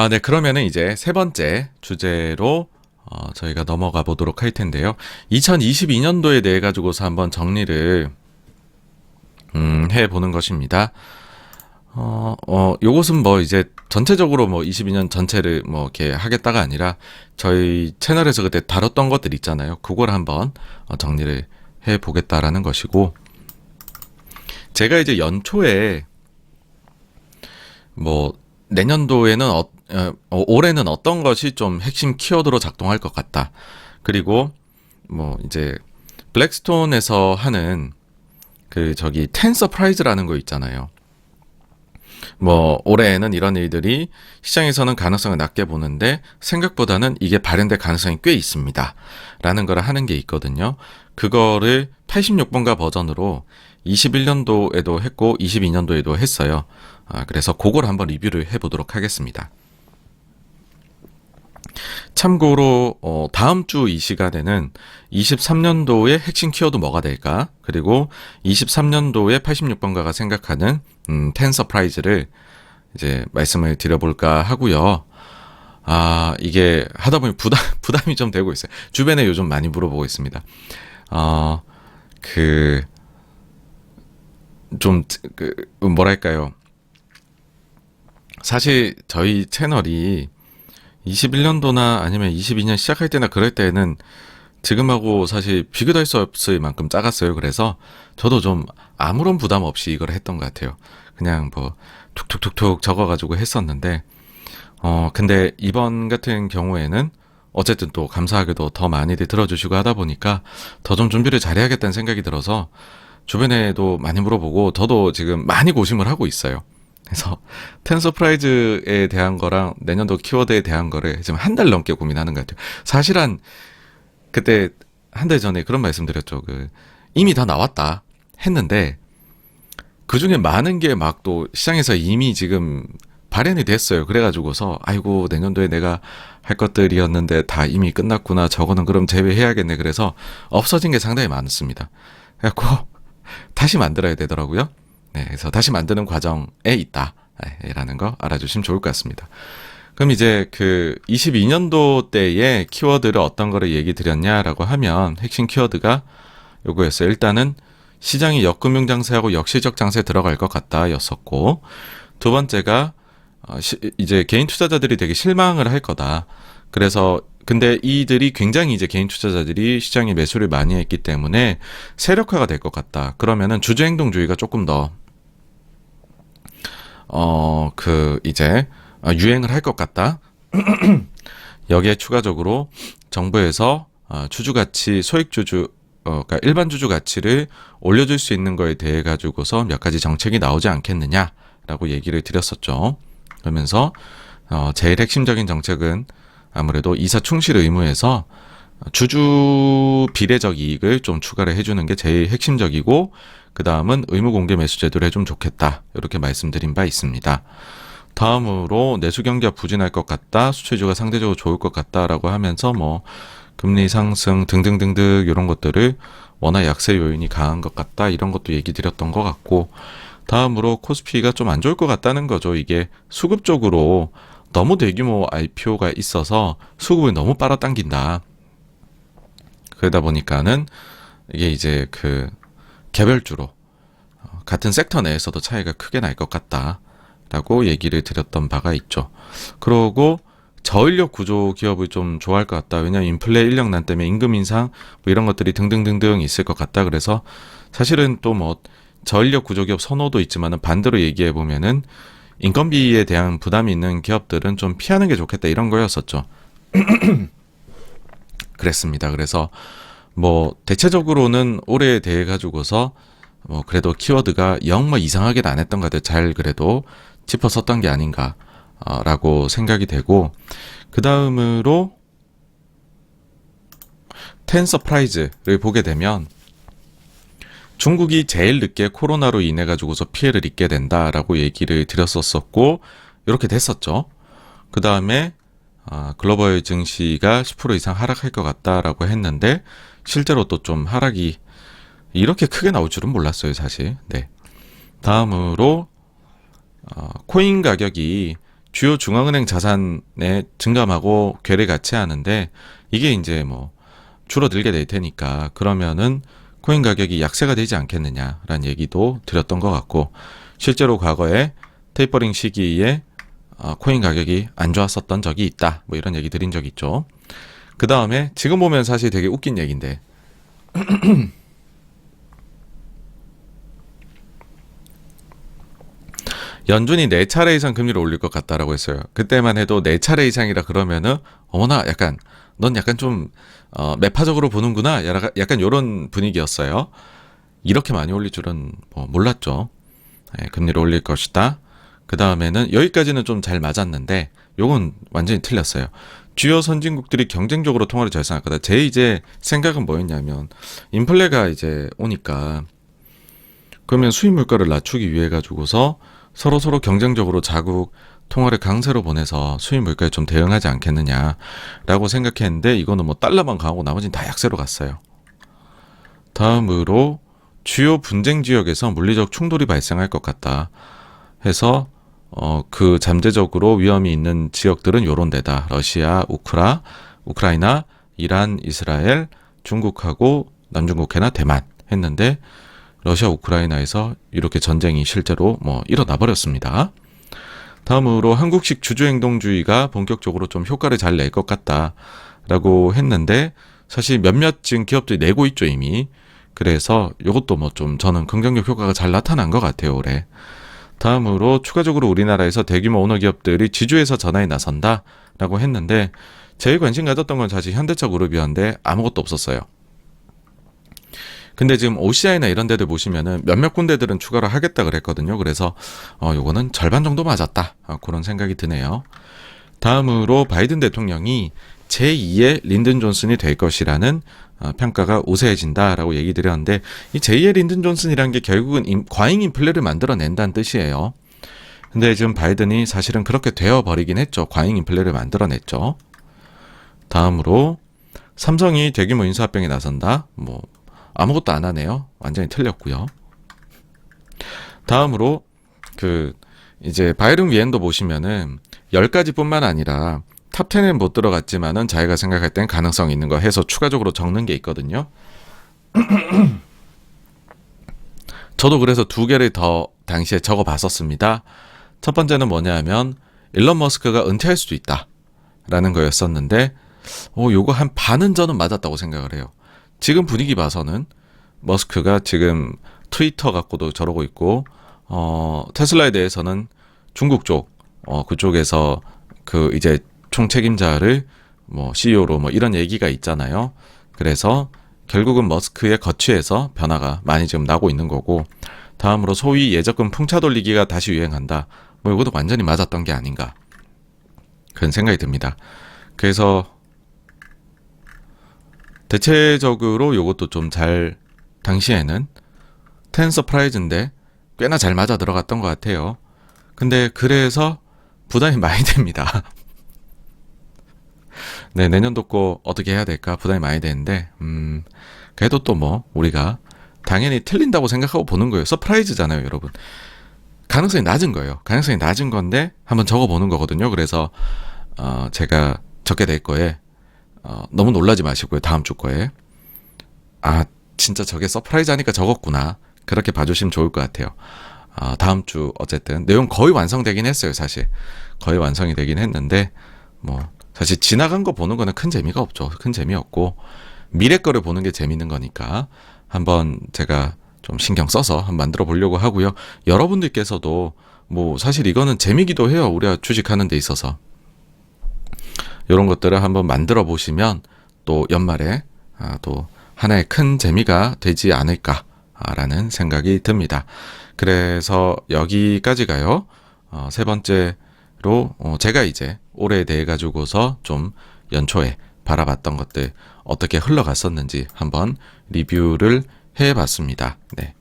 네. 그러면은 이제 세 번째 주제로 저희가 넘어가 보도록 할 텐데요. 2022년도에 대해 가지고서 한번 정리를 해 보는 것입니다. 요것은 뭐 이제 전체적으로 뭐 22년 전체를 뭐 이렇게 하겠다가 아니라 저희 채널에서 그때 다뤘던 것들 있잖아요. 그걸 한번 정리를 해 보겠다라는 것이고, 제가 이제 연초에 뭐 내년도에는 올해는 어떤 것이 좀 핵심 키워드로 작동할 것 같다. 그리고 뭐 이제 블랙스톤에서 하는 그 저기 텐서프라이즈라는 거 있잖아요. 뭐 올해에는 이런 일들이 시장에서는 가능성을 낮게 보는데 생각보다는 이게 발현될 가능성이 꽤 있습니다. 라는 걸 하는 게 있거든요. 그거를 86번가 버전으로 21년도에도 했고 22년도에도 했어요. 그래서 그걸 한번 리뷰를 해보도록 하겠습니다. 참고로 다음 주 이 시간에는 23년도의 핵심 키워드 뭐가 될까, 그리고 23년도에 86번가가 생각하는 텐서프라이즈를 이제 말씀을 드려볼까 하고요. 이게 하다 보니 부담이 좀 되고 있어요. 주변에 요즘 많이 물어보고 있습니다. 뭐랄까요. 사실 저희 채널이 21년도나 아니면 22년 시작할 때나 그럴 때는 지금하고 사실 비교도 할 수 없을 만큼 작았어요. 그래서 저도 좀 아무런 부담 없이 이걸 했던 것 같아요. 그냥 뭐 툭툭툭툭 적어가지고 했었는데, 근데 이번 같은 경우에는 어쨌든 또 감사하게도 더 많이들 들어주시고 하다 보니까 더 좀 준비를 잘해야겠다는 생각이 들어서 주변에도 많이 물어보고 저도 지금 많이 고심을 하고 있어요. 그래서 텐서프라이즈에 대한 거랑 내년도 키워드에 대한 거를 지금 한 달 넘게 고민하는 것 같아요. 사실 그때 한 달 전에 그런 말씀드렸죠. 이미 다 나왔다 했는데 그 중에 많은 게 막 또 시장에서 이미 지금 발현이 됐어요. 그래가지고서 아이고 내년도에 내가 할 것들이었는데 다 이미 끝났구나. 저거는 그럼 제외해야겠네. 그래서 없어진 게 상당히 많습니다. 그래갖고 다시 만들어야 되더라고요. 네, 그래서 다시 만드는 과정에 있다. 라는 거 알아주시면 좋을 것 같습니다. 그럼 이제 22년도 때의 키워드를 어떤 거를 얘기 드렸냐라고 하면 핵심 키워드가 요거였어요. 일단은 시장이 역금융 장세하고 역시적 장세에 들어갈 것 같다 였었고, 두 번째가 이제 개인 투자자들이 되게 실망을 할 거다. 그래서 근데 이들이 굉장히 이제 개인 투자자들이 시장에 매수를 많이 했기 때문에 세력화가 될 것 같다. 그러면은 주주행동주의가 조금 더 이제 유행을 할 것 같다. 여기에 추가적으로 정부에서 주주가치, 소액주주, 그러니까 일반 주주 가치를 올려줄 수 있는 거에 대해 가지고서 몇 가지 정책이 나오지 않겠느냐라고 얘기를 드렸었죠. 그러면서 제일 핵심적인 정책은 아무래도 이사 충실 의무에서 주주 비례적 이익을 좀 추가를 해주는 게 제일 핵심적이고, 그 다음은 의무 공개 매수 제도를 해주면 좋겠다. 이렇게 말씀드린 바 있습니다. 다음으로 내수 경기가 부진할 것 같다, 수출주가 상대적으로 좋을 것 같다라고 하면서 뭐 금리 상승 등등등등 이런 것들을 워낙 약세 요인이 강한 것 같다, 이런 것도 얘기 드렸던 것 같고, 다음으로 코스피가 좀 안 좋을 것 같다는 거죠. 이게 수급 쪽으로 너무 대규모 IPO가 있어서 수급을 너무 빨아당긴다. 그러다 보니까는 이게 이제 개별주로 같은 섹터 내에서도 차이가 크게 날 것 같다라고 얘기를 드렸던 바가 있죠. 그러고 저인력 구조 기업을 좀 좋아할 것 같다. 왜냐하면 인플레 인력난 때문에 임금 인상 뭐 이런 것들이 등등등등 있을 것 같다. 그래서 사실은 또 뭐 저인력 구조 기업 선호도 있지만은 반대로 얘기해 보면은 인건비에 대한 부담이 있는 기업들은 좀 피하는 게 좋겠다, 이런 거였었죠. 그랬습니다. 그래서 뭐 대체적으로는 올해에 대해 가지고서 뭐 그래도 키워드가 영 뭐 이상하게는 안 했던 것 같아요. 잘 그래도 짚었었던 게 아닌가라고 생각이 되고, 그 다음으로 텐서프라이즈를 보게 되면 중국이 제일 늦게 코로나로 인해 가지고서 피해를 입게 된다라고 얘기를 드렸었고, 이렇게 됐었죠. 그 다음에 글로벌 증시가 10% 이상 하락할 것 같다라고 했는데 실제로 또 좀 하락이 이렇게 크게 나올 줄은 몰랐어요, 사실. 네. 다음으로 코인 가격이 주요 중앙은행 자산의 증감하고 괴리 같이 하는데 이게 이제 뭐 줄어들게 될 테니까 그러면은 코인 가격이 약세가 되지 않겠느냐라는 얘기도 드렸던 것 같고 실제로 과거에 테이퍼링 시기에 코인 가격이 안 좋았었던 적이 있다. 뭐 이런 얘기 드린 적 있죠. 그 다음에 지금 보면 사실 되게 웃긴 얘기인데 연준이 4차례 이상 금리를 올릴 것 같다라고 했어요. 그때만 해도 4차례 이상이라 그러면은 어머나 약간 넌 약간 좀 매파적으로 보는구나 약간 이런 분위기였어요. 이렇게 많이 올릴 줄은 뭐 몰랐죠. 네, 금리를 올릴 것이다. 그 다음에는 여기까지는 좀 잘 맞았는데 요건 완전히 틀렸어요. 주요 선진국들이 경쟁적으로 통화를 절상할 거다. 제 이제 생각은 뭐였냐면 인플레가 이제 오니까 그러면 수입 물가를 낮추기 위해 가지고서 서로 경쟁적으로 자국 통화를 강세로 보내서 수입 물가에 좀 대응하지 않겠느냐라고 생각했는데 이거는 뭐 달러만 강하고 나머지는 다 약세로 갔어요. 다음으로 주요 분쟁 지역에서 물리적 충돌이 발생할 것 같다 해서 그 잠재적으로 위험이 있는 지역들은 요런 데다. 러시아, 우크라이나, 이란, 이스라엘, 중국하고 남중국해나 대만 했는데 러시아, 우크라이나에서 이렇게 전쟁이 실제로 뭐 일어나 버렸습니다. 다음으로 한국식 주주행동주의가 본격적으로 좀 효과를 잘 낼 것 같다라고 했는데 사실 몇몇 지금 기업들이 내고 있죠 이미. 그래서 이것도 뭐 좀 저는 긍정적 효과가 잘 나타난 것 같아요 올해. 다음으로 추가적으로 우리나라에서 대규모 오너 기업들이 지주회사 전환에 나선다라고 했는데 제일 관심 가졌던 건 사실 현대차 그룹이었는데 아무것도 없었어요. 근데 지금 OCI나 이런 데들 보시면은 몇몇 군데들은 추가로 하겠다 그랬거든요. 그래서 요거는 절반 정도 맞았다. 그런 생각이 드네요. 다음으로 바이든 대통령이 제2의 린든 존슨이 될 것이라는 평가가 우세해진다라고 얘기 드렸는데 이 제2의 린든 존슨이라는 게 결국은 과잉 인플레를 만들어낸다는 뜻이에요. 근데 지금 바이든이 사실은 그렇게 되어버리긴 했죠. 과잉 인플레를 만들어냈죠. 다음으로 삼성이 대규모 인수합병에 나선다. 뭐 아무것도 안 하네요. 완전히 틀렸고요. 다음으로 이제 바이른 위엔도 보시면은 10가지뿐만 아니라 탑 10에 못 들어갔지만은 자기가 생각할 땐 가능성 있는 거 해서 추가적으로 적는 게 있거든요. 저도 그래서 2개를 더 당시에 적어 봤었습니다. 첫 번째는 뭐냐면 일론 머스크가 은퇴할 수도 있다 라는 거였었는데 요거 한 반은 저는 맞았다고 생각을 해요. 지금 분위기 봐서는 머스크가 지금 트위터 갖고도 저러고 있고 테슬라에 대해서는 중국 쪽 그쪽에서 이제 총책임자를 뭐 CEO로 뭐 이런 얘기가 있잖아요. 그래서 결국은 머스크의 거취에서 변화가 많이 지금 나고 있는 거고 다음으로 소위 예적금 풍차 돌리기가 다시 유행한다. 뭐 이것도 완전히 맞았던 게 아닌가 그런 생각이 듭니다. 그래서 대체적으로 이것도 좀 잘 당시에는 텐 서프라이즈인데 꽤나 잘 맞아 들어갔던 것 같아요. 근데 그래서 부담이 많이 됩니다. 네, 내년도 거 어떻게 해야 될까 부담이 많이 되는데 그래도 또 뭐 우리가 당연히 틀린다고 생각하고 보는 거예요. 서프라이즈잖아요, 여러분. 가능성이 낮은 거예요. 가능성이 낮은 건데 한번 적어보는 거거든요. 그래서 제가 적게 될 거에 너무 놀라지 마시고요. 다음 주 거에 진짜 저게 서프라이즈 하니까 적었구나. 그렇게 봐주시면 좋을 것 같아요. 다음 주 어쨌든 내용 거의 완성되긴 했어요. 사실 거의 완성이 되긴 했는데 뭐 사실 지나간 거 보는 거는 큰 재미가 없죠. 큰 재미없고 미래 거를 보는 게 재밌는 거니까 한번 제가 좀 신경 써서 한번 만들어 보려고 하고요. 여러분들께서도 뭐 사실 이거는 재미기도 해요. 우리가 주식하는 데 있어서 이런 것들을 한번 만들어 보시면 또 연말에 또 하나의 큰 재미가 되지 않을까라는 생각이 듭니다. 그래서 여기까지가요. 세 번째로 제가 이제 올해에 대해 가지고서 좀 연초에 바라봤던 것들 어떻게 흘러갔었는지 한번 리뷰를 해봤습니다. 네.